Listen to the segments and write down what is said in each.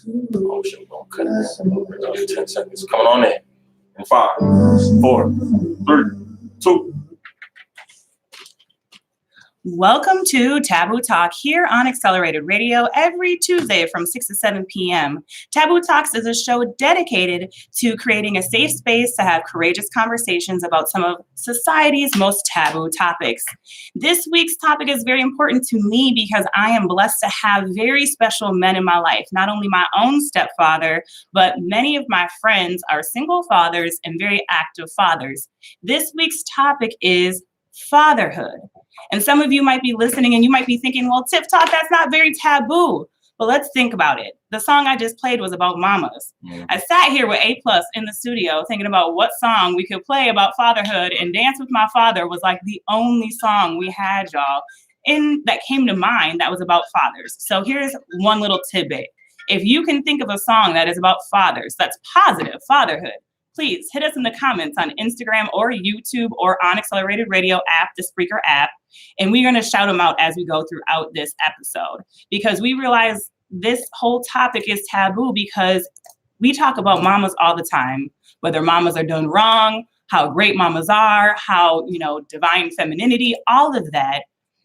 Oh shit, we're gonna cut it. 10 seconds. Coming on in 5, 4, 3, 2. Welcome to Taboo Talk here on Accelerated Radio every Tuesday from 6 to 7 p.m. Taboo Talks is a show dedicated to creating a safe space to have courageous conversations about some of society's most taboo topics. This week's topic is very important to me because I am blessed to have very special men in my life, not only my own stepfather, but many of my friends are single fathers and very active fathers. This week's topic is fatherhood. And some of you might be listening and you might be thinking, well, TiffTalk, that's not very taboo. But let's think about it. The song I just played was about mamas. I sat here with A+ in the studio thinking about what song we could play about fatherhood, and Dance with My Father was like the only song we had, y'all, that came to mind that was about fathers. So here's one little tidbit. If you can think of a song that is about fathers, that's positive fatherhood, please hit us in the comments on Instagram or YouTube or on Accelerated Radio app, the Spreaker app, and we're going to shout them out as we go throughout this episode, because we realize this whole topic is taboo because we talk about mamas all the time, whether mamas are done wrong, how great mamas are, how, divine femininity, all of that.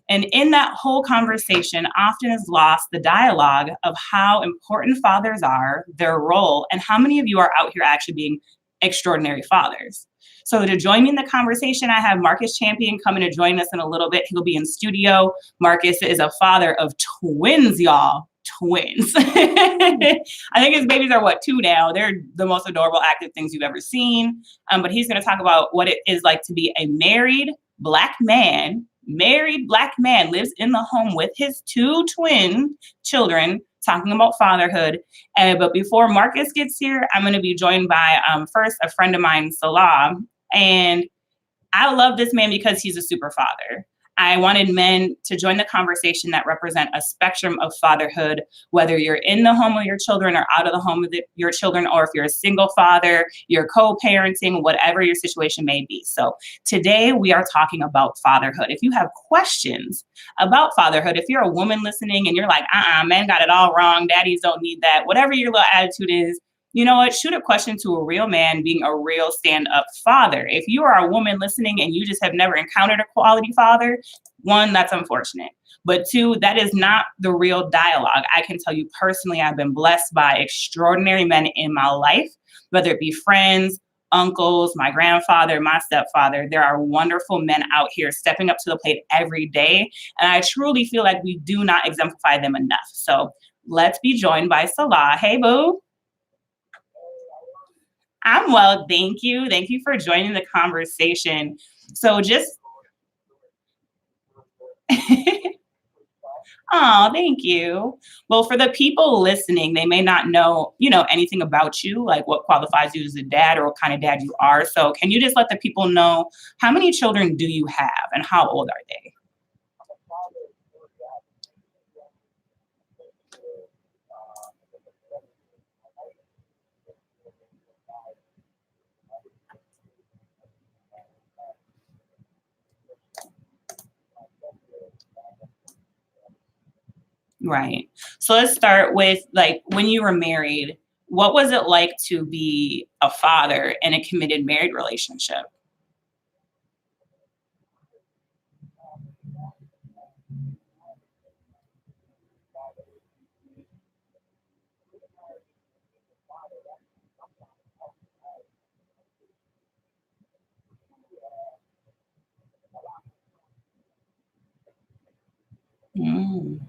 And in that whole conversation, often is lost the dialogue of how important fathers are, their role, and how many of you are out here actually being extraordinary fathers. So to join me in the conversation, I have Marcus Champion coming to join us in a little bit. He'll be in studio. Marcus is a father of twins, y'all. Twins. I think his babies are 2 now. They're the most adorable, active things you've ever seen. But he's going to talk about what it is like to be a married black man, lives in the home with his 2 twin children, talking about fatherhood. But before Marcus gets here, I'm going to be joined by, first, a friend of mine, Salah. And I love this man because he's a super father. I wanted men to join the conversation that represent a spectrum of fatherhood, whether you're in the home with your children or out of the home with your children, or if you're a single father, you're co-parenting, whatever your situation may be. So today we are talking about fatherhood. If you have questions about fatherhood, if you're a woman listening and you're like, men got it all wrong, daddies don't need that, whatever your little attitude is, you know what? Shoot a question to a real man being a real stand-up father. If you are a woman listening and you just have never encountered a quality father, 1, that's unfortunate. But 2, that is not the real dialogue. I can tell you personally, I've been blessed by extraordinary men in my life, whether it be friends, uncles, my grandfather, my stepfather. There are wonderful men out here stepping up to the plate every day. And I truly feel like we do not exemplify them enough. So let's be joined by Salah. Hey, boo. I'm well, thank you. Thank you for joining the conversation. So oh, thank you. Well, for the people listening, they may not know, anything about you, like what qualifies you as a dad or what kind of dad you are. So can you just let the people know, how many children do you have and how old are they? Right. So let's start with, when you were married, what was it like to be a father in a committed married relationship? Mm.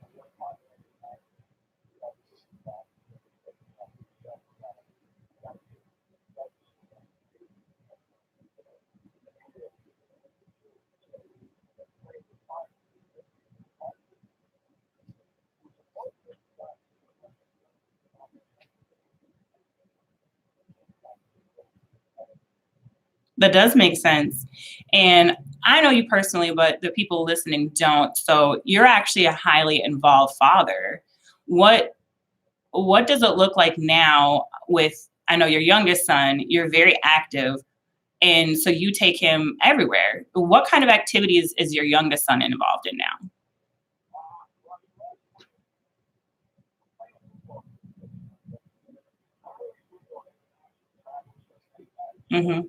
That does make sense. And I know you personally, but the people listening don't. So you're actually a highly involved father. What does it look like now with, I know your youngest son, you're very active, and so you take him everywhere. What kind of activities is your youngest son involved in now? Mm-hmm.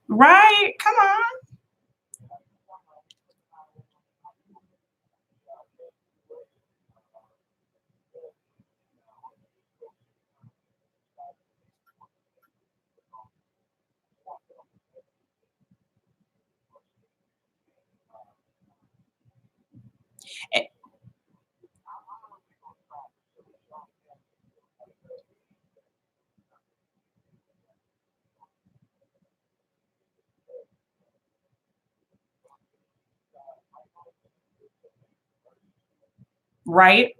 Right. Come on. Eh, Right.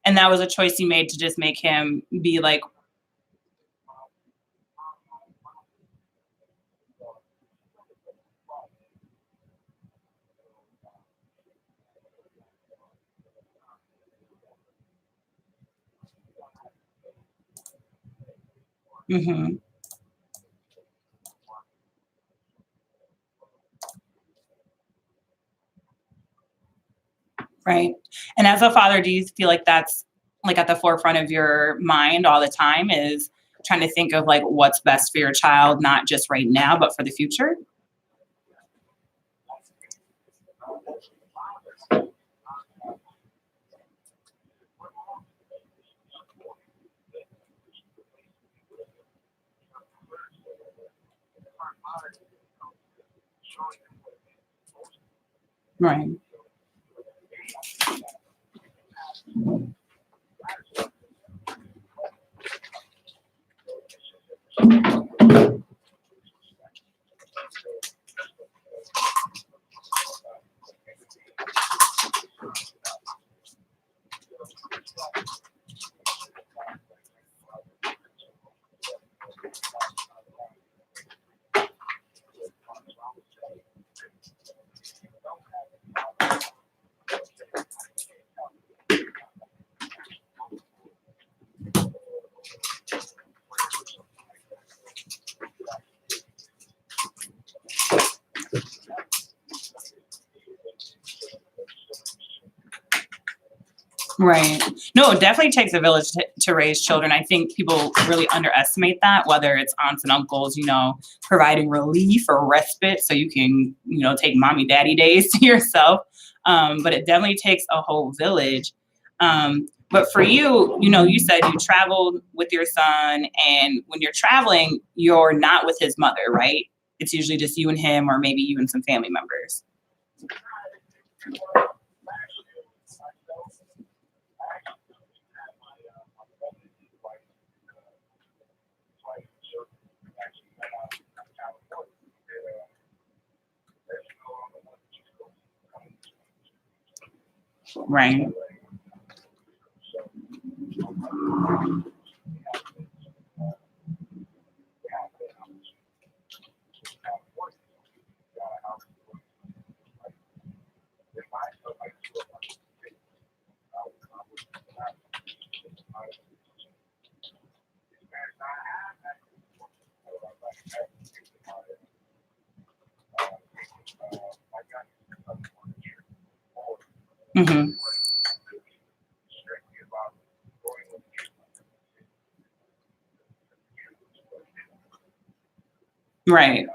And that was a choice you made to just make him be like, mm-hmm. Right. And as a father, do you feel like that's like at the forefront of your mind all the time, is trying to think of like what's best for your child, not just right now, but for the future? Right. Right. No, it definitely takes a village to raise children. I think people really underestimate that, whether it's aunts and uncles, providing relief or respite so you can, take mommy daddy days to yourself. But it definitely takes a whole village. But for you, you said you traveled with your son, and when you're traveling, you're not with his mother, right? It's usually just you and him, or maybe you and some family members. Right. Hmm. Right.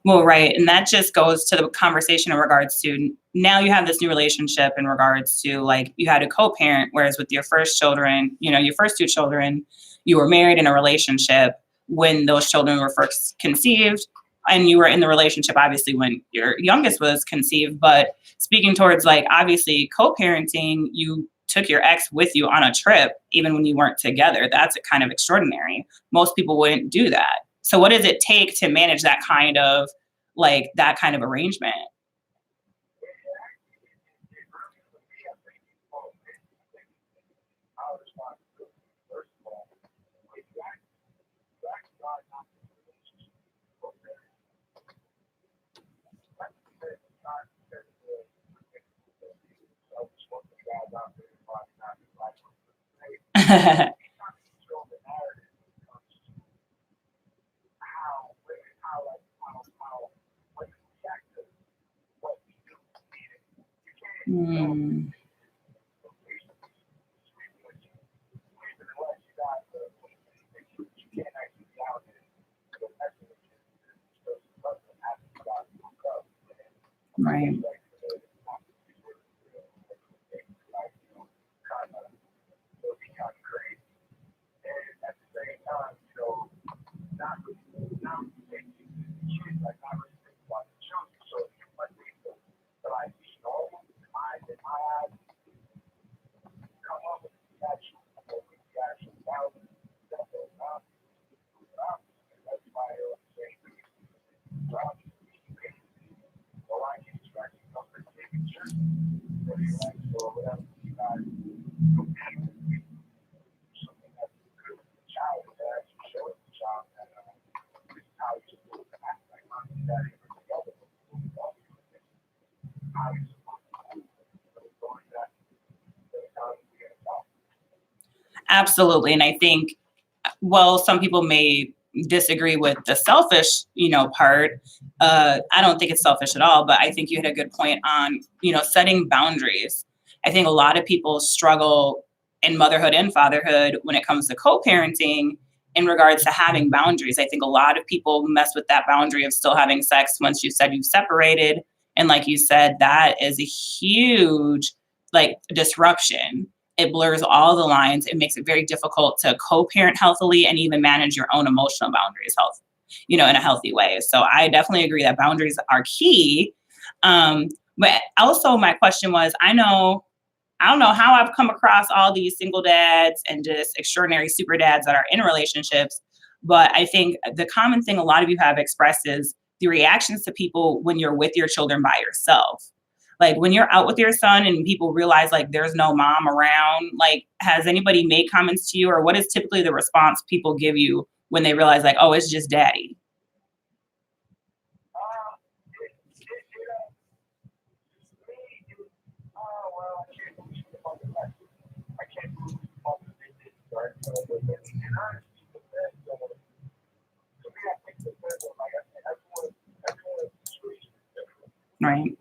Well, right. And that just goes to the conversation in regards to now you have this new relationship in regards to like you had a co parent, whereas with your first children, your first two children, you were married in a relationship when those children were first conceived. and you were in the relationship, obviously, when your youngest was conceived, but speaking towards like, obviously co-parenting, you took your ex with you on a trip, even when you weren't together. That's kind of extraordinary. Most people wouldn't do that. So what does it take to manage that kind of arrangement? Mm, right. Absolutely. And I think, well, some people may disagree with the selfish, part. I don't think it's selfish at all, but I think you had a good point on, setting boundaries. I think a lot of people struggle in motherhood and fatherhood when it comes to co-parenting in regards to having boundaries. I think a lot of people mess with that boundary of still having sex once you said you've separated. And like you said, that is a huge disruption. It blurs all the lines. It makes it very difficult to co-parent healthily and even manage your own emotional boundaries in a healthy way. So I definitely agree that boundaries are key. But also my question was, I don't know how I've come across all these single dads and just extraordinary super dads that are in relationships. But I think the common thing a lot of you have expressed is the reactions to people when you're with your children by yourself. Like when you're out with your son and people realize like there's no mom around, like has anybody made comments to you, or what is typically the response people give you when they realize like, oh, it's just daddy? Right.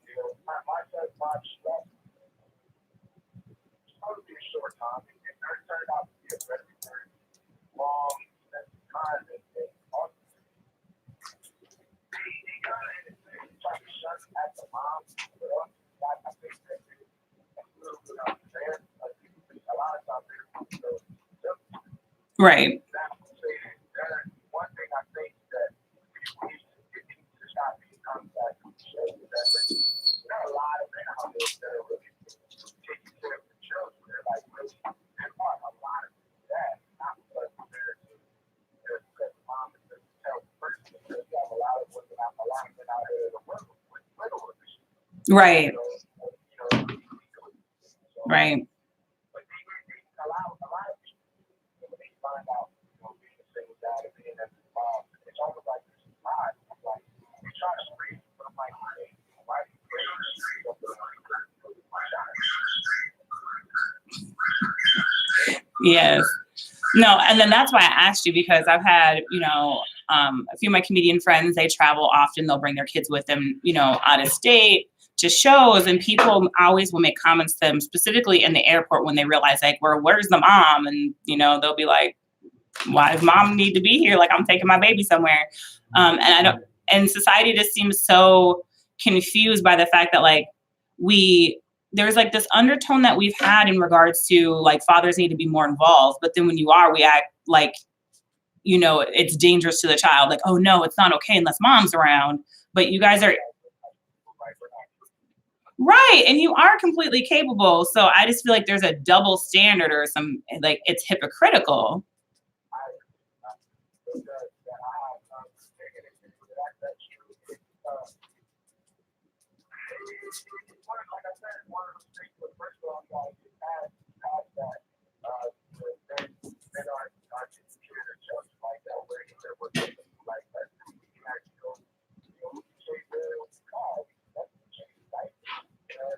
Right. Right. Right. Yes. No, and then that's why I asked you, because I've had, a few of my comedian friends, they travel often. They'll bring their kids with them, out of state to shows, and people always will make comments to them, specifically in the airport when they realize like, where's the mom? And, they'll be like, why does mom need to be here? Like I'm taking my baby somewhere. And society just seems so confused by the fact that like there's like this undertone that we've had in regards to like fathers need to be more involved. But then when you are, we act like it's dangerous to the child. Like, oh no, it's not okay unless mom's around. But you guys are right. And you are completely capable. So I just feel like there's a double standard or some, like, it's hypocritical.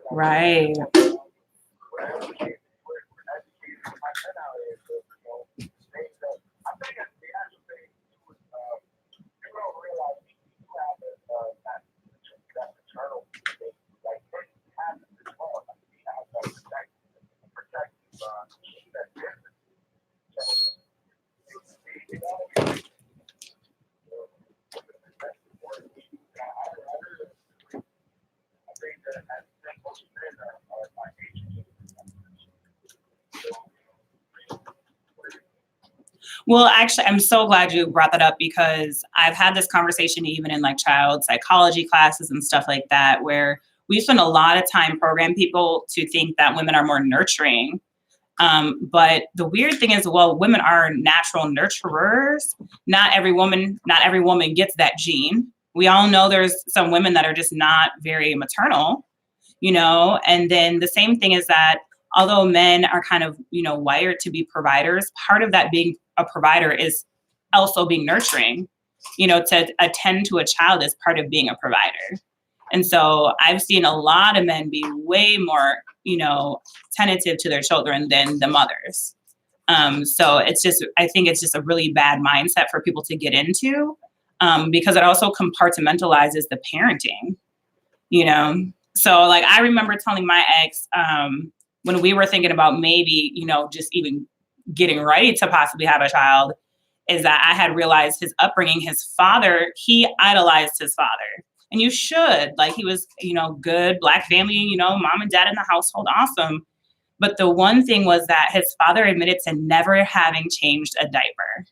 Right. Well, actually, I'm so glad you brought that up because I've had this conversation even in like child psychology classes and stuff like that, where we spend a lot of time programming people to think that women are more nurturing. But the weird thing is, well, women are natural nurturers. Not every woman gets that gene. We all know there's some women that are just not very maternal, and then the same thing is that although men are kind of, wired to be providers, part of that being a provider is also being nurturing, to attend to a child is part of being a provider. And so I've seen a lot of men be way more, tentative to their children than the mothers. So I think it's just a really bad mindset for people to get into, because it also compartmentalizes the parenting, So like, I remember telling my ex, when we were thinking about maybe, just even getting ready to possibly have a child, is that I had realized his upbringing, his father, he idolized his father. And you should, like, he was, good Black family, mom and dad in the household, awesome. But the one thing was that his father admitted to never having changed a diaper.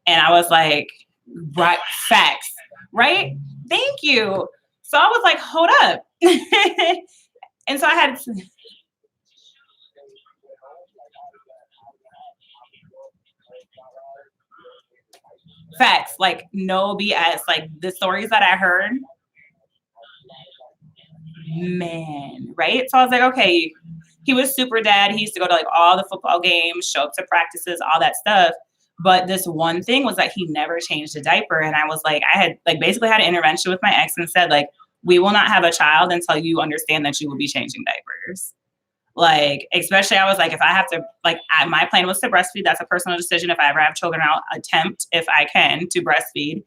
And I was like, right, facts, right? Thank you. So I was like, hold up. And so I had facts, like no BS, like the stories that I heard, man, right? So I was like, okay, he was super dad. He used to go to like all the football games, show up to practices, all that stuff. But this one thing was that he never changed a diaper. And I was like, I had like basically had an intervention with my ex and said, like, we will not have a child until you understand that you will be changing diapers. Like, especially I was like, if I have to, like, my plan was to breastfeed. That's a personal decision. If I ever have children, I'll attempt, if I can, to breastfeed.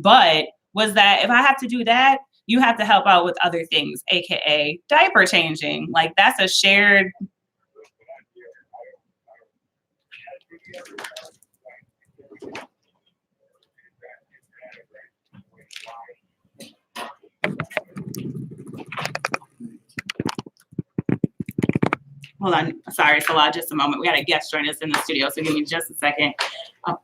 But was that if I have to do that, you have to help out with other things, AKA diaper changing. Like, that's a shared. Hold on. Sorry, Salah, just a moment. We had a guest join us in the studio, so give me just a second. Oh.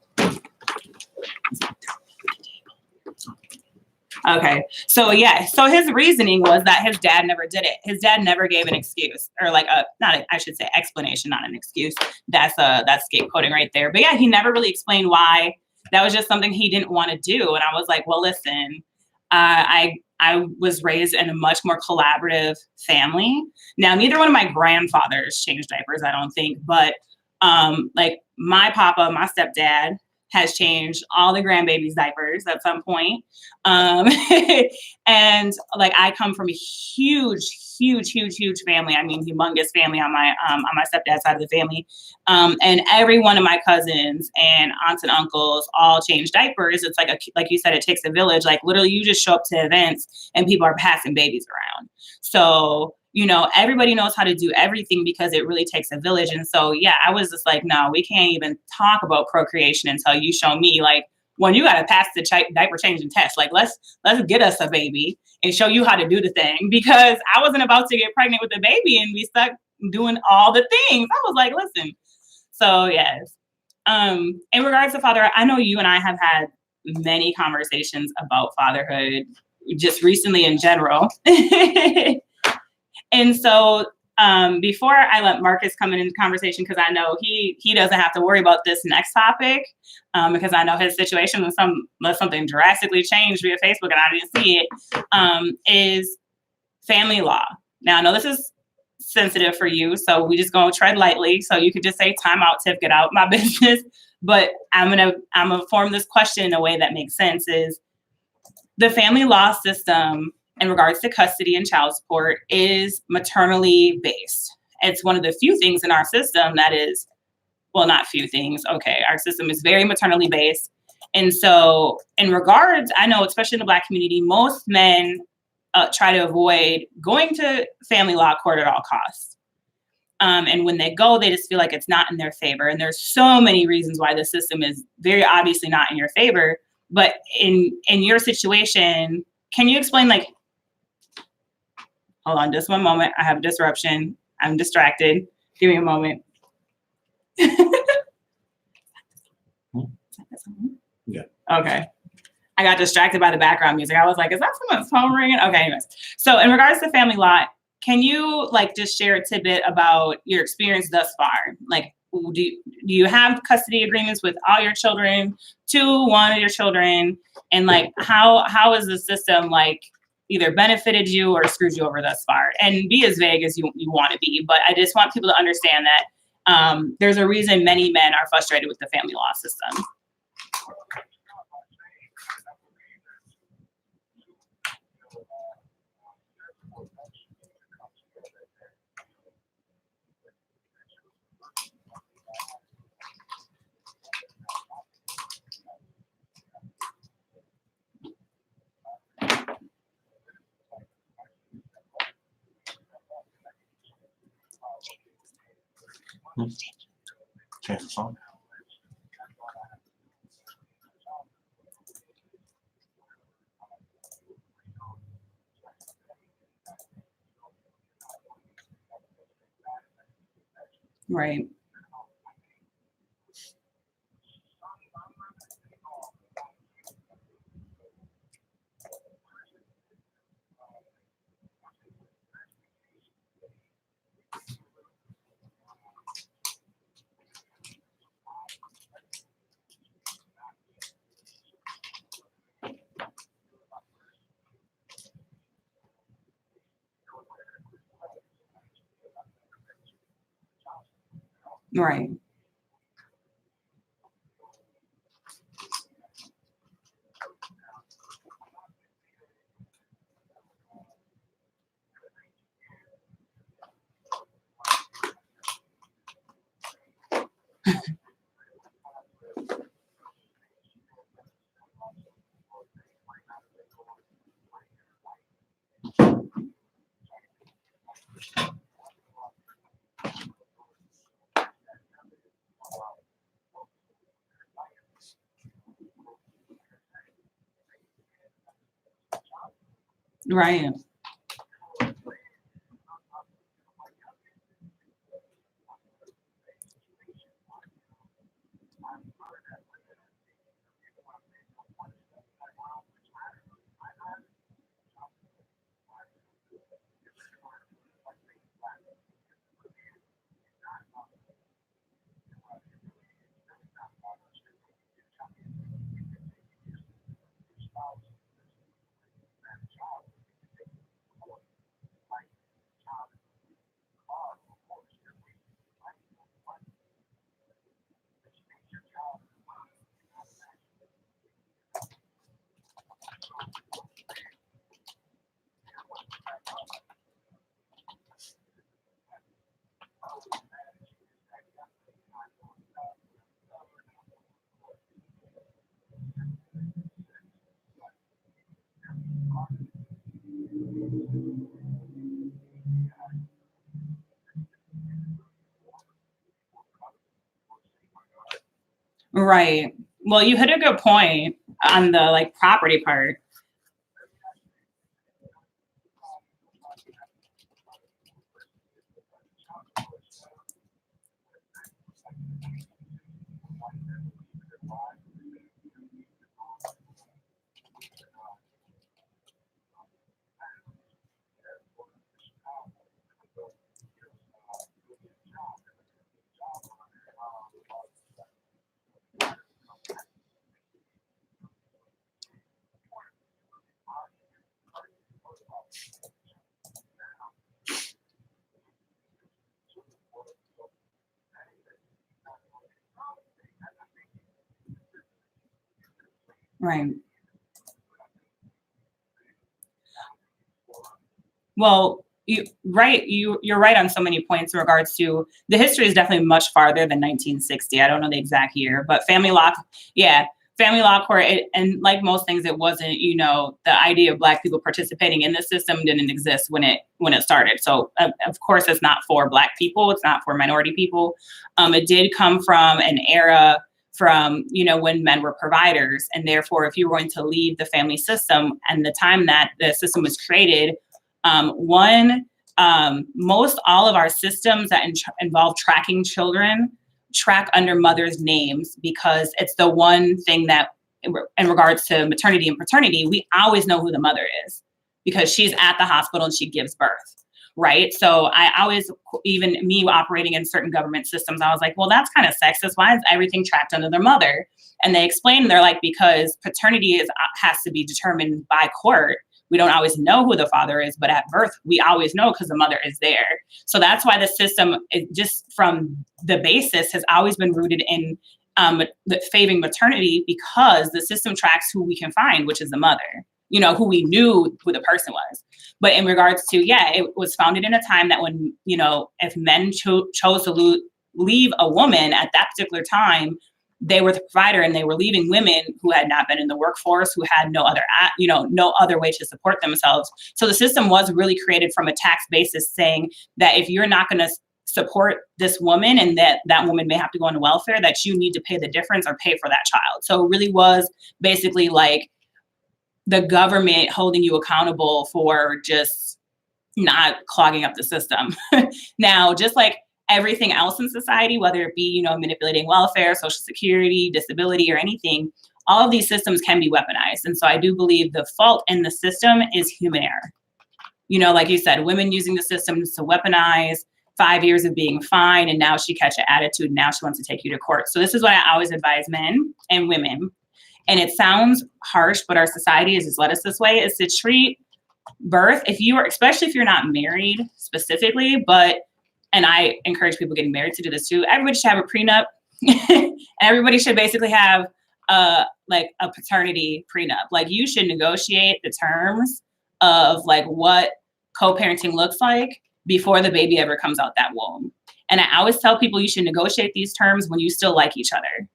Okay. So yeah. So his reasoning was that his dad never did it. His dad never gave an excuse or like I should say explanation, not an excuse. That's scapegoating right there. But yeah, he never really explained why. That was just something he didn't want to do. And I was like, well, listen, I was raised in a much more collaborative family. Now, neither one of my grandfathers changed diapers, I don't think, but like my papa, my stepdad, has changed all the grandbabies' diapers at some point. And like I come from a huge family. I mean, humongous family on my stepdad's side of the family. And every one of my cousins and aunts and uncles all change diapers. It's like you said, it takes a village. Like literally you just show up to events and people are passing babies around. So everybody knows how to do everything because it really takes a village. And so, yeah, I was just like, no, we can't even talk about procreation until you show me, like, when you got to pass the diaper changing test. Like, let's get us a baby and show you how to do the thing, because I wasn't about to get pregnant with a baby and be stuck doing all the things. I was like, listen. So, yes. In regards to fatherhood, I know you and I have had many conversations about fatherhood just recently in general. And so before I let Marcus come in the conversation, because I know he doesn't have to worry about this next topic, because I know his situation was something drastically changed via Facebook and I didn't see it, is family law. Now I know this is sensitive for you, so we just gonna tread lightly. So you could just say, "Time out, Tiff, get out my business." But I'm gonna form this question in a way that makes sense. Is the family law system in regards to custody and child support is maternally based. It's one of the few things in our system that is, well, not few things. Okay, our system is very maternally based. And so in regards, I know, especially in the Black community, most men try to avoid going to family law court at all costs. And when they go, they just feel like it's not in their favor. And there's so many reasons why the system is very obviously not in your favor. But in your situation, can you explain, like, hold on just one moment. I have a disruption. I'm distracted. Give me a moment. Yeah. Okay. I got distracted by the background music. I was like, is that someone's phone ringing? Okay, anyways. So in regards to family law, can you like just share a tidbit about your experience thus far? Like, do you have custody agreements with all your children, one of your children? And like, how is the system like either benefited you or screwed you over thus far? And be as vague as you want to be. But I just want people to understand that there's a reason many men are frustrated with the family law system. Change the song. Right. Right. Right. Right. Well, you hit a good point on the like property part. Right. Well, you're right on so many points in regards to the history is definitely much farther than 1960. I don't know the exact year, but family law, yeah, family law court, and like most things, it wasn't, the idea of Black people participating in the system didn't exist when it started. So of course, it's not for Black people, it's not for minority people. It did come from an era from when men were providers, and therefore, if you were going to leave the family system and the time that the system was created. Most all of our systems that involve tracking children track under mothers' names because it's the one thing that, in regards to maternity and paternity, we always know who the mother is because she's at the hospital and she gives birth, right? So I always, even me operating in certain government systems, I was like, well, that's kind of sexist. Why is everything tracked under their mother? And they explained, they're like, because paternity has to be determined by court. We don't always know who the father is, but at birth, we always know because the mother is there. So that's why the system, just from the basis, has always been rooted in favoring maternity because the system tracks who we can find, which is the mother, who we knew who the person was. But in regards to, it was founded in a time that when, if men chose to leave a woman at that particular time, they were the provider and they were leaving women who had not been in the workforce, who had no other way to support themselves. So the system was really created from a tax basis saying that if you're not going to support this woman and that woman may have to go on welfare, that you need to pay the difference or pay for that child. So it really was basically like the government holding you accountable for just not clogging up the system. Now, just like everything else in society, whether it be, manipulating welfare, social security, disability, or anything, all of these systems can be weaponized. And so I do believe the fault in the system is human error. Like you said, women using the systems to weaponize 5 years of being fine, and now she catch an attitude, and now she wants to take you to court. So this is what I always advise men and women. And it sounds harsh, but our society has just led us this way, is to treat birth, especially if you're not married specifically, and I encourage people getting married to do this too. Everybody should have a prenup. Everybody should basically have a paternity prenup. Like, you should negotiate the terms of what co-parenting looks like before the baby ever comes out that womb. And I always tell people you should negotiate these terms when you still like each other.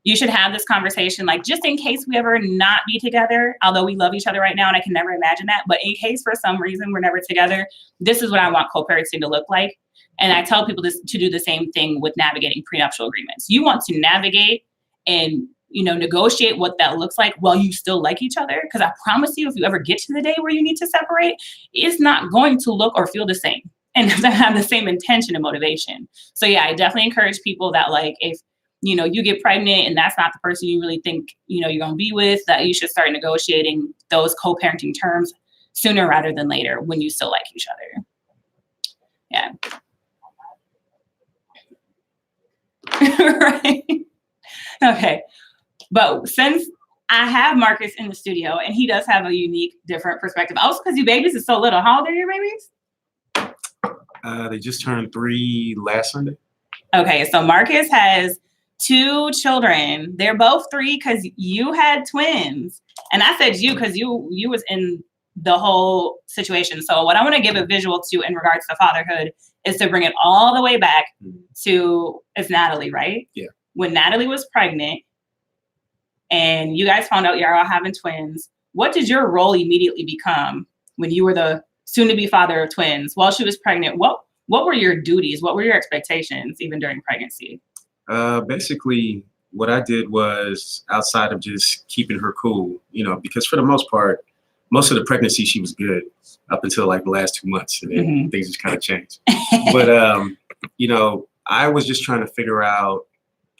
You should have this conversation, just in case we ever not be together, although we love each other right now and I can never imagine that. But in case for some reason we're never together, this is what I want co-parenting to look like. And I tell people this to do the same thing with navigating prenuptial agreements. You want to navigate and, negotiate what that looks like while you still like each other. Because I promise you, if you ever get to the day where you need to separate, it's not going to look or feel the same and doesn't have the same intention and motivation. So I definitely encourage people that if, you get pregnant and that's not the person you really think, you're going to be with, that you should start negotiating those co-parenting terms sooner rather than later when you still like each other. Yeah. Right. Okay. But since I have Marcus in the studio and he does have a unique, different perspective. Also, because you babies is so little. How old are your babies? They just turned 3 last Sunday. Okay. So Marcus has 2 children. They're both 3 because you had twins. And I said you because you was in the whole situation. So what I want to give a visual to in regards to fatherhood is to bring it all the way back to, it's Natalie, right? Yeah. When Natalie was pregnant and you guys found out you're all having twins, what did your role immediately become when you were the soon-to-be father of twins while she was pregnant? What were your duties? What were your expectations even during pregnancy? Basically, what I did was, outside of just keeping her cool, because for the most part, most of the pregnancy, she was good up until the last 2 months, and then things just kind of changed. But, I was just trying to figure out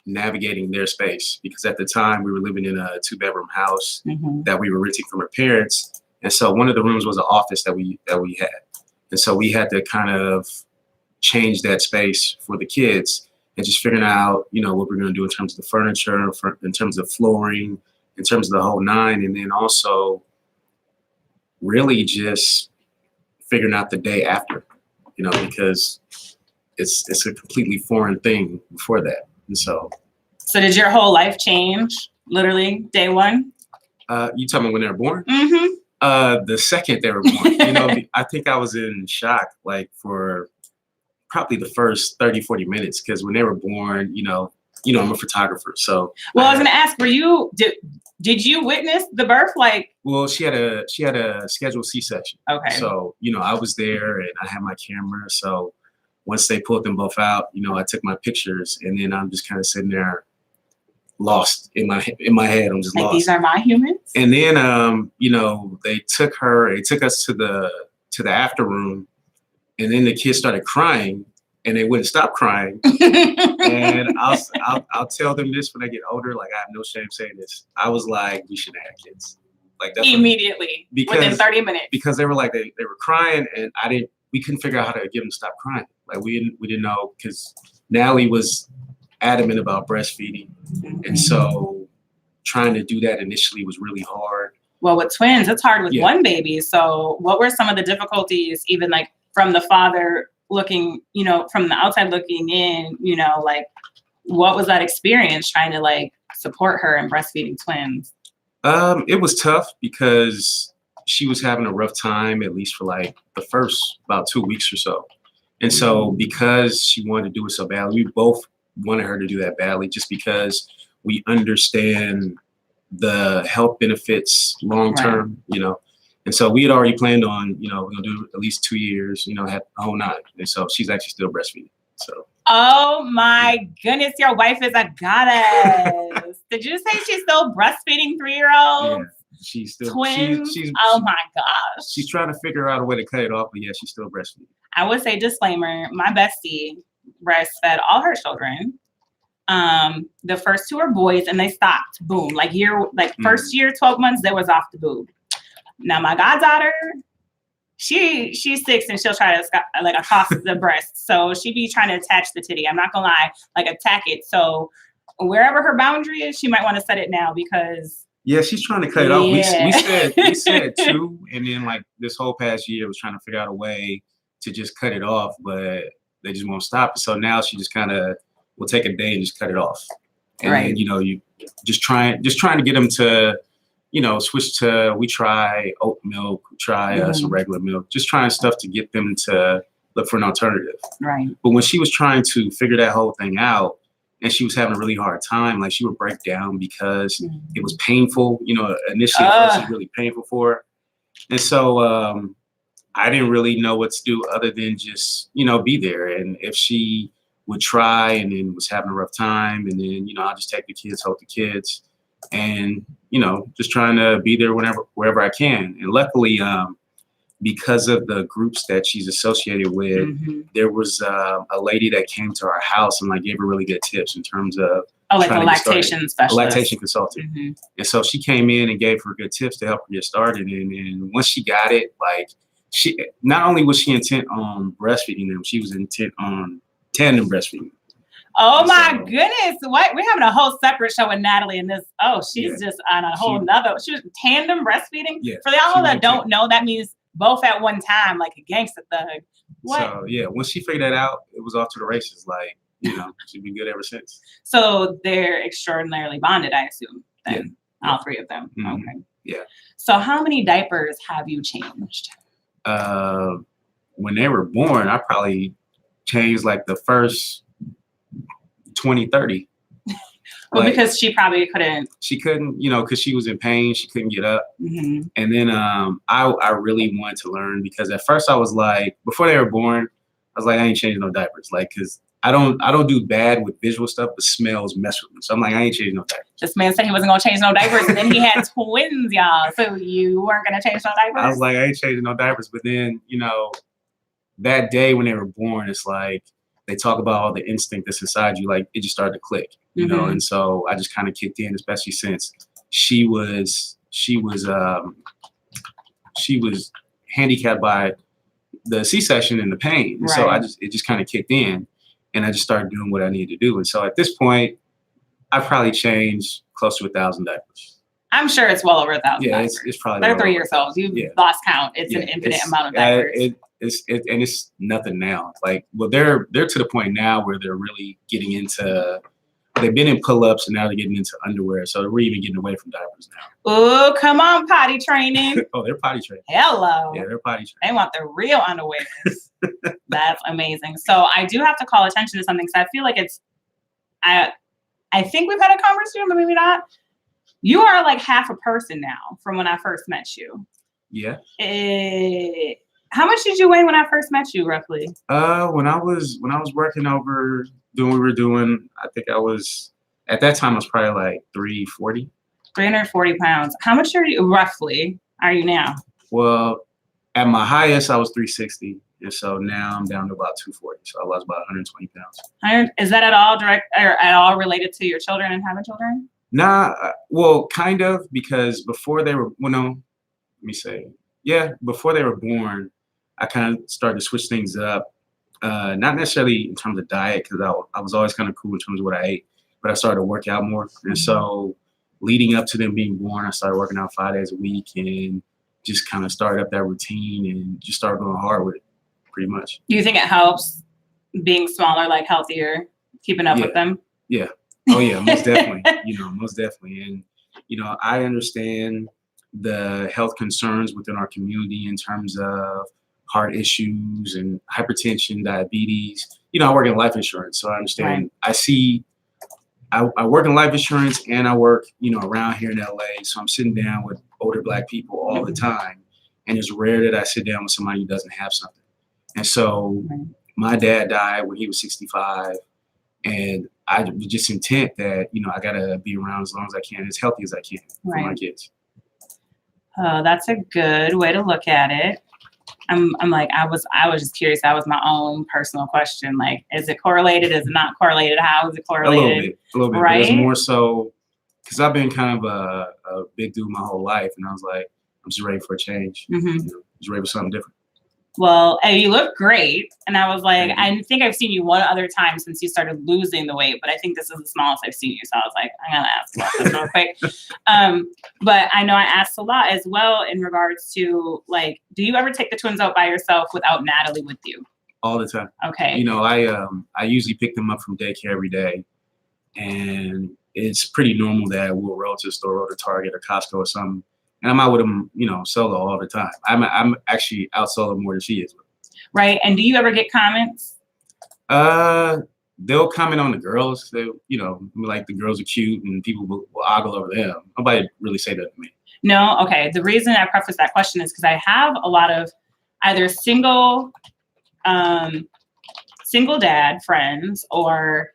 navigating their space, because at the time we were living in a 2-bedroom house Mm-hmm. that we were renting from her parents. And so one of the rooms was an office that we had. And so we had to kind of change that space for the kids and just figuring out, what we're going to do in terms of the furniture, in terms of flooring, in terms of the whole nine. And then also really just figuring out the day after, because it's a completely foreign thing before that. And so did your whole life change literally day one? You tell me when they were born? Mm-hmm. The second they were born, I think I was in shock, like for probably the first 30, 40 minutes, because when they were born, I'm a photographer. So well, I was going to ask, did you witness the birth? Well, she had a scheduled C-section. Okay. So, I was there and I had my camera. So once they pulled them both out, I took my pictures, and then I'm just kind of sitting there lost in my head. I'm just lost. These are my humans. And then, they took us to the after room, and then the kids started crying, and they wouldn't stop crying. And I'll tell them this when I get older. Like, I have no shame saying this. I was like, we should have kids. Like, that's immediately, within 30 minutes. Because they were like, they were crying, and we couldn't figure out how to get them to stop crying. Like, we didn't know, because Natalie was adamant about breastfeeding. Mm-hmm. And so trying to do that initially was really hard. Well, with twins, it's hard with one baby. So what were some of the difficulties, even like from the father looking, from the outside looking in, like what was that experience trying to like support her in breastfeeding twins? It was tough because she was having a rough time, at least for like the first about 2 weeks or so. And so because she wanted to do it so badly, we both wanted her to do that badly, just because we understand the health benefits long term, And so we had already planned on, we're gonna do at least 2 years, had the whole 9. And so she's actually still breastfeeding. So. Oh my goodness, your wife is a goddess. Did you say she's still breastfeeding 3-year-olds? Yeah, she's still twins. Oh my gosh. She's trying to figure out a way to cut it off, but yeah, she's still breastfeeding. I would say disclaimer, my bestie breastfed all her children. The first 2 are boys, and they stopped. Boom. First year, 12 months, they was off the boob. Now my goddaughter, she's 6, and she'll try to across the breast. So she be trying to attach the titty. I'm not gonna lie, attack it. So wherever her boundary is, she might want to set it now, because she's trying to cut it off. We said 2, and then this whole past year was trying to figure out a way to just cut it off, but they just won't stop it. So now she just kind of will take a day and just cut it off. And then, you just trying to get them to, switch to, we try oat milk, we try some regular milk, just trying stuff to get them to look for an alternative. Right. But when she was trying to figure that whole thing out, and she was having a really hard time, she would break down because it was painful, initially it was really painful for her. And so I didn't really know what to do other than just, be there. And if she would try and then was having a rough time, and then, I'll just take the kids, help the kids, and, just trying to be there wherever I can. And luckily, because of the groups that she's associated with, there was a lady that came to our house and gave her really good tips in terms of a lactation specialist, a lactation consultant. And so she came in and gave her good tips to help her get started. And once she got it, she not only was she intent on breastfeeding them, she was intent on tandem breastfeeding. Oh my goodness. What? We're having a whole separate show with Natalie in this. Oh, she's just on a whole nother. She was tandem breastfeeding. Yeah, for y'all that don't know, that means both at one time, like a gangster thug. What? So once she figured that out, it was off to the races. She's been good ever since. So they're extraordinarily bonded, I assume, then. Yeah. All 3 of them. Mm-hmm. Okay. Yeah. So how many diapers have you changed? When they were born, I probably changed the first 20, 30. Well, because she probably couldn't. She couldn't, because she was in pain. She couldn't get up. Mm-hmm. And then I really wanted to learn, because at first I was before they were born, I was I ain't changing no diapers. Because I don't do bad with visual stuff, but smells mess with me. So I'm I ain't changing no diapers. This man said he wasn't going to change no diapers, and then he had twins, y'all. So you weren't going to change no diapers? I was I ain't changing no diapers. But then, that day when they were born, it's they talk about all the instinct that's inside you. It just started to click. you know, and so I just kind of kicked in, especially since she was handicapped by the C-section and the pain. And so it just kind of kicked in, and I just started doing what I needed to do. And so at this point, I probably changed close to 1,000 diapers. I'm sure it's well over 1,000 Yeah, diapers. it's probably. They're 3 years old. You've lost count. It's an infinite amount of diapers. It's nothing now. Like, well, they're to the point now where they're really getting into. They've been in pull-ups and now they're getting into underwear. So we're even getting away from diapers now. Oh, come on, potty training. Oh, they're potty training. Hello. Yeah, they're potty training. They want the real underwears. That's amazing. So I do have to call attention to something because I feel like I think we've had a conversation, but maybe not. You are like half a person now from when I first met you. Yeah. How much did you weigh when I first met you, roughly? When I was working over doing what we were doing, I think I was at that time I was probably like 340. 340 pounds. How much are you roughly? Are you now? Well, at my highest I was 360, and so now I'm down to about 240. So I lost about 120 pounds. Is that at all direct or at all related to your children and having children? Nah, well, kind of, because before they were, before they were born, I kind of started to switch things up. Not necessarily in terms of diet, because I was always kind of cool in terms of what I ate, but I started to work out more. And so leading up to them being born, I started working out 5 days a week and just kind of started up that routine and just started going hard with it, pretty much. Do you think it helps being smaller, like healthier, keeping up with them? Yeah. Oh yeah, most definitely. Most definitely. And, I understand the health concerns within our community in terms of heart issues and hypertension, diabetes. I work in life insurance, so I understand. Right. I work in life insurance and I work, around here in LA. So I'm sitting down with older Black people all the time. And it's rare that I sit down with somebody who doesn't have something. And so my dad died when he was 65. And I was just intent that, I got to be around as long as I can, as healthy as I can for my kids. Oh, that's a good way to look at it. I'm like, I was just curious. That was my own personal question. Like, is it correlated? Is it not correlated? How is it correlated? A little bit. Right? But it's more so because I've been kind of a big dude my whole life. And I was like, I'm just ready for a change. Just ready for something different. Well, you look great. And I was like, I think I've seen you one other time since you started losing the weight, but I think this is the smallest I've seen you. So I was like, I'm going to ask about this real quick. But I know I asked a lot as well in regards to, like, do you ever take the twins out by yourself without Natalie with you? All the time. Okay. I usually pick them up from daycare every day. And it's pretty normal that we'll roll to the store or to Target or Costco or something. And I'm out with them, solo all the time. I'm actually out solo more than she is. Right. And do you ever get comments? They'll comment on the girls. They, like the girls are cute and people will ogle over them. Nobody really say that to me. No. Okay. The reason I preface that question is because I have a lot of either single dad friends or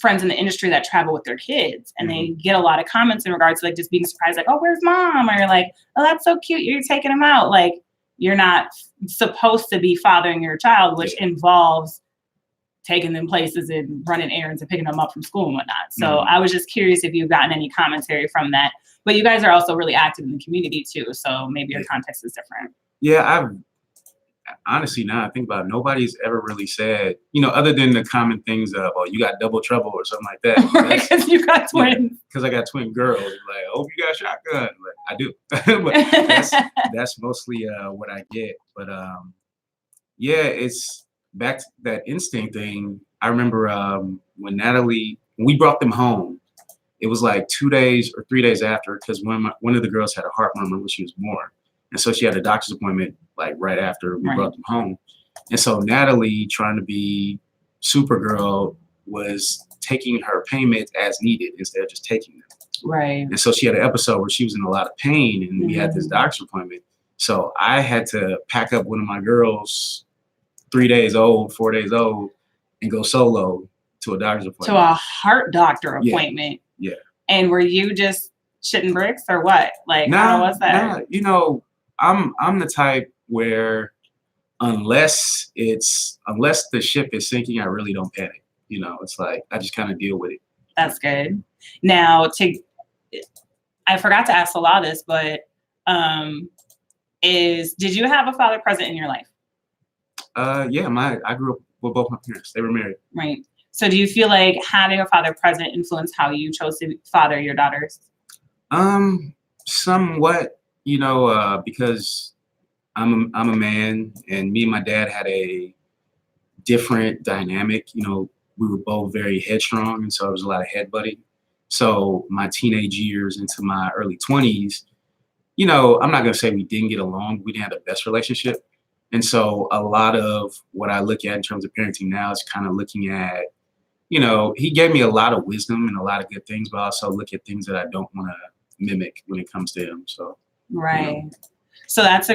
friends in the industry that travel with their kids, and they get a lot of comments in regards to like just being surprised, like, oh, where's mom? Or like, oh, that's so cute, you're taking him out. Like, you're not supposed to be fathering your child, which involves taking them places and running errands and picking them up from school and whatnot. So I was just curious if you've gotten any commentary from that. But you guys are also really active in the community too, so maybe your context is different. Yeah, honestly, now I think about it, nobody's ever really said, other than the common things of, oh, you got double trouble or something like that. Because you got twins. Because I got twin girls. Like, oh, you got a shotgun. Like, I do. But that's mostly what I get. But it's back to that instinct thing. I remember when we brought them home, it was like 2 days or 3 days after, because one of the girls had a heart murmur when she was born. And so she had a doctor's appointment like right after we brought them home. And so Natalie, trying to be Supergirl, was taking her pain meds as needed instead of just taking them. Right. And so she had an episode where she was in a lot of pain and we had this doctor's appointment. So I had to pack up one of my girls, 3 days old, 4 days old, and go solo to a doctor's appointment. To a heart doctor appointment. Yeah. And were you just shitting bricks or what? Like, how was that? I'm the type where unless the ship is sinking, I really don't panic. It's like I just kind of deal with it. That's good. Now, I forgot to ask Salah this, but did you have a father present in your life? Yeah, I grew up with both my parents. They were married. Right. So do you feel like having a father present influenced how you chose to father your daughters? Somewhat, because I'm a man, and me and my dad had a different dynamic. We were both very headstrong, and so there was a lot of headbutting. So my teenage years into my early 20s, I'm not gonna say we didn't get along. We didn't have the best relationship. And so a lot of what I look at in terms of parenting now is kind of looking at, he gave me a lot of wisdom and a lot of good things, but I also look at things that I don't want to mimic when it comes to him. So right. So that's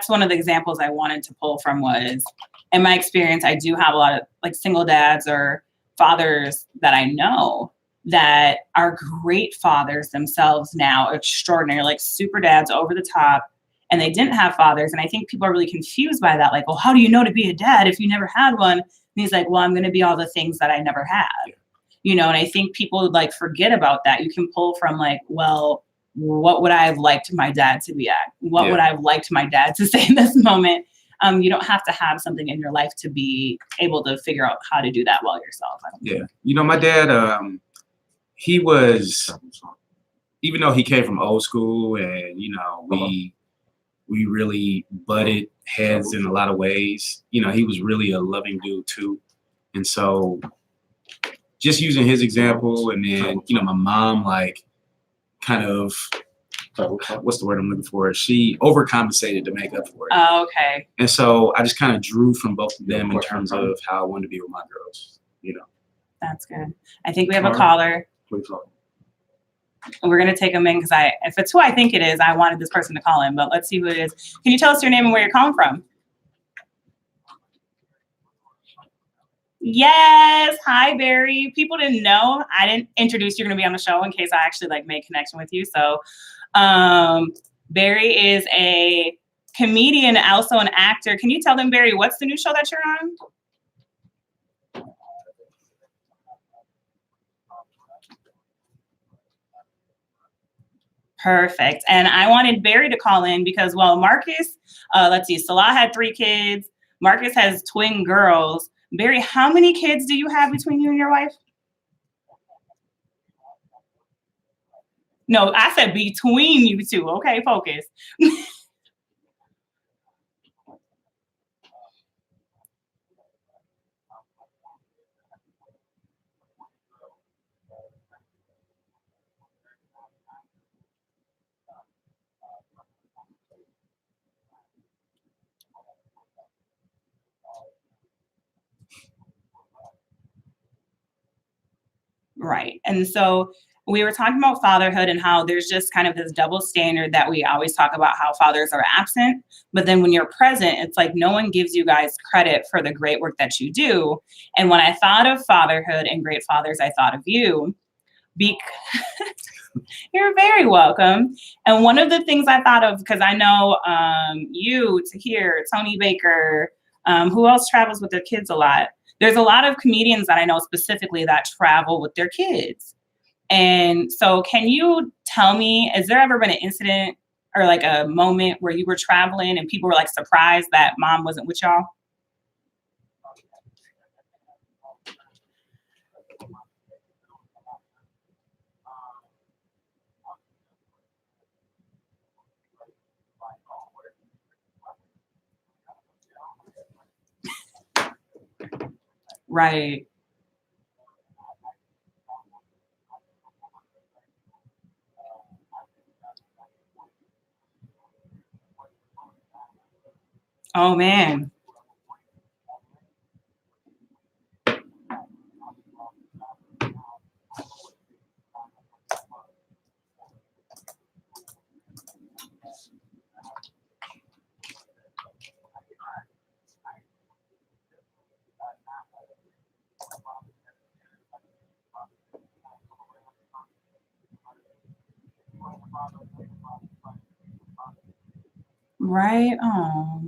one of the examples I wanted to pull from was, in my experience, I do have a lot of like single dads or fathers that I know that are great fathers themselves now, extraordinary, like super dads over the top, and they didn't have fathers. And I think people are really confused by that. Like, well, how do you know to be a dad if you never had one? And he's like, well, I'm going to be all the things that I never had, and I think people like forget about that. You can pull from like, well, what would I have liked my dad to be at? What would I have liked my dad to say in this moment? You don't have to have something in your life to be able to figure out how to do that well yourself. My dad, he was, even though he came from old school and, we really butted heads in a lot of ways, he was really a loving dude too. And so just using his example, and then, my mom, like, kind of, what's the word I'm looking for? She overcompensated to make up for it. Oh, okay. And so I just kind of drew from both of them in terms of how I wanted to be with my girls, That's good. I think we have a caller. Please call. We're going to take them in because if it's who I think it is, I wanted this person to call in, but let's see who it is. Can you tell us your name and where you're calling from? Yes. Hi, Barry. People didn't know. I didn't introduce you're going to be on the show in case I actually like make connection with you. So Barry is a comedian, also an actor. Can you tell them, Barry, what's the new show that you're on? Perfect. And I wanted Barry to call in because, well, Marcus, let's see, Salah had 3 kids. Marcus has twin girls. Barry, how many kids do you have between you and your wife? No, I said between you two. Okay, focus. Right. And so we were talking about fatherhood and how there's just kind of this double standard that we always talk about how fathers are absent. But then when you're present, it's like no one gives you guys credit for the great work that you do. And when I thought of fatherhood and great fathers, I thought of you. You're very welcome. And one of the things I thought of, because I know you, Tony Baker, who else travels with their kids a lot? There's a lot of comedians that I know specifically that travel with their kids. And so can you tell me, has there ever been an incident or like a moment where you were traveling and people were like surprised that mom wasn't with y'all? Right. Oh, man. Right. Oh.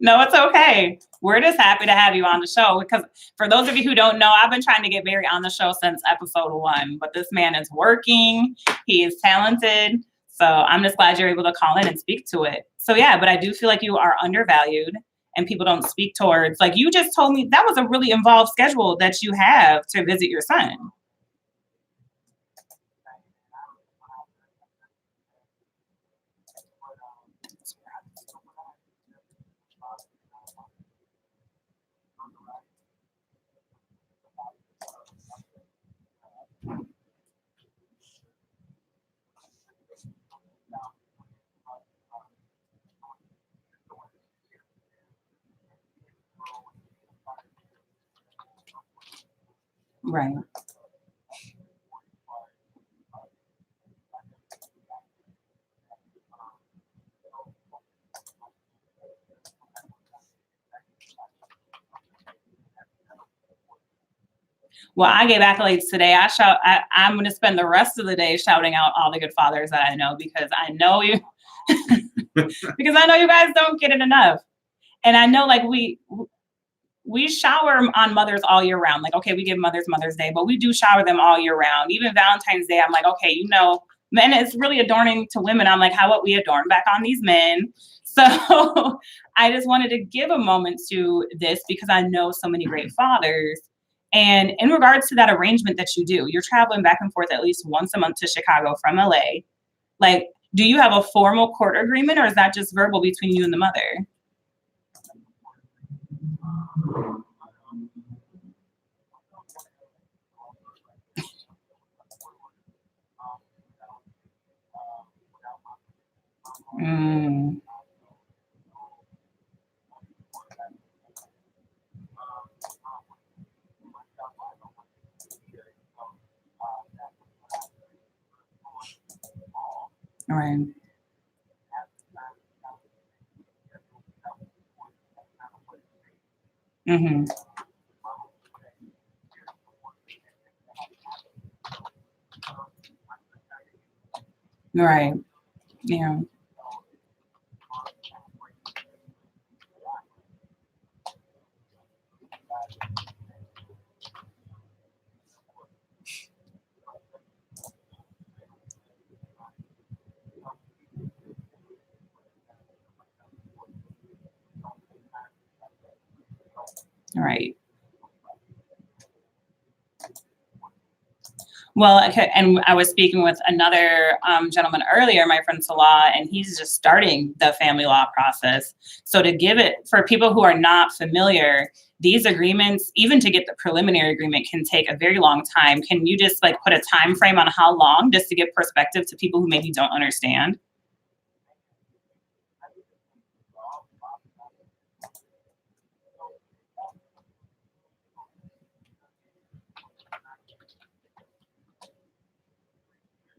No, it's okay. We're just happy to have you on the show because for those of you who don't know, I've been trying to get Barry on the show since episode 1, but this man is working. He is talented. So I'm just glad you're able to call in and speak to it. So yeah, but I do feel like you are undervalued and people don't speak towards, like you just told me that was a really involved schedule that you have to visit your son. Right. Well, I gave accolades today. I'm going to spend the rest of the day shouting out all the good fathers that I know because I know you, because I know you guys don't get it enough. And I know like we shower on mothers all year round. Like, okay, we give mothers Mother's Day, but we do shower them all year round. Even Valentine's Day, I'm like, okay, you know, men, it's really adorning to women. I'm like, how about we adorn back on these men? So I just wanted to give a moment to this because I know so many great fathers. And in regards to that arrangement that you do, you're traveling back and forth at least once a month to Chicago from LA. Like, do you have a formal court agreement or is that just verbal between you and the mother? Mm. Right. Mm-hmm. Right. Yeah. Right. Well, okay, and I was speaking with another gentleman earlier, my friend Salah, and he's just starting the family law process. So to give it, for people who are not familiar, these agreements, even to get the preliminary agreement, can take a very long time. Can you just like put a time frame on how long, just to give perspective to people who maybe don't understand?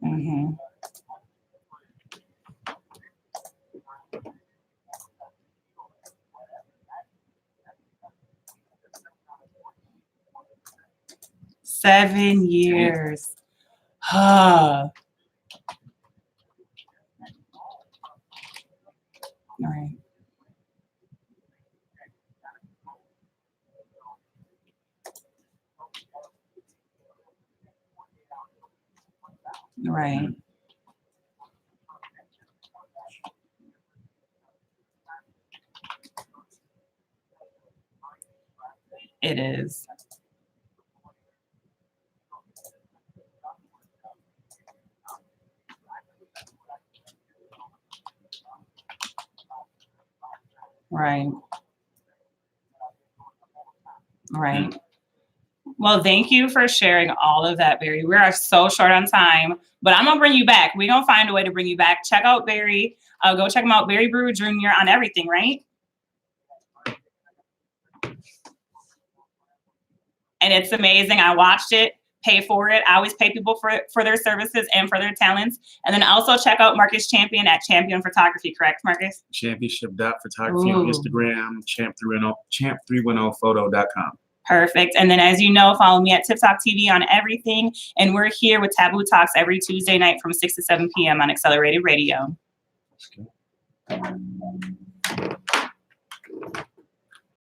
Mm-hmm. Seven years. Right. Right. It is. Right. Right. Well, thank you for sharing all of that, Barry. We are so short on time, but I'm gonna bring you back. We're gonna find a way to bring you back. Check out Barry. Go check him out, Barry Brewer Jr. on everything, right? And it's amazing. I watched it. Pay for it. I always pay people for their services and for their talents. And then also check out Marcus Champion at Champion Photography, correct, Marcus? Championship.photography on Instagram, champ310photo.com. Perfect. And then as you know, follow me at TiffTalkTV on everything. And we're here with Taboo Talks every Tuesday night from 6 to 7 p.m. on Accelerated Radio. Let's go.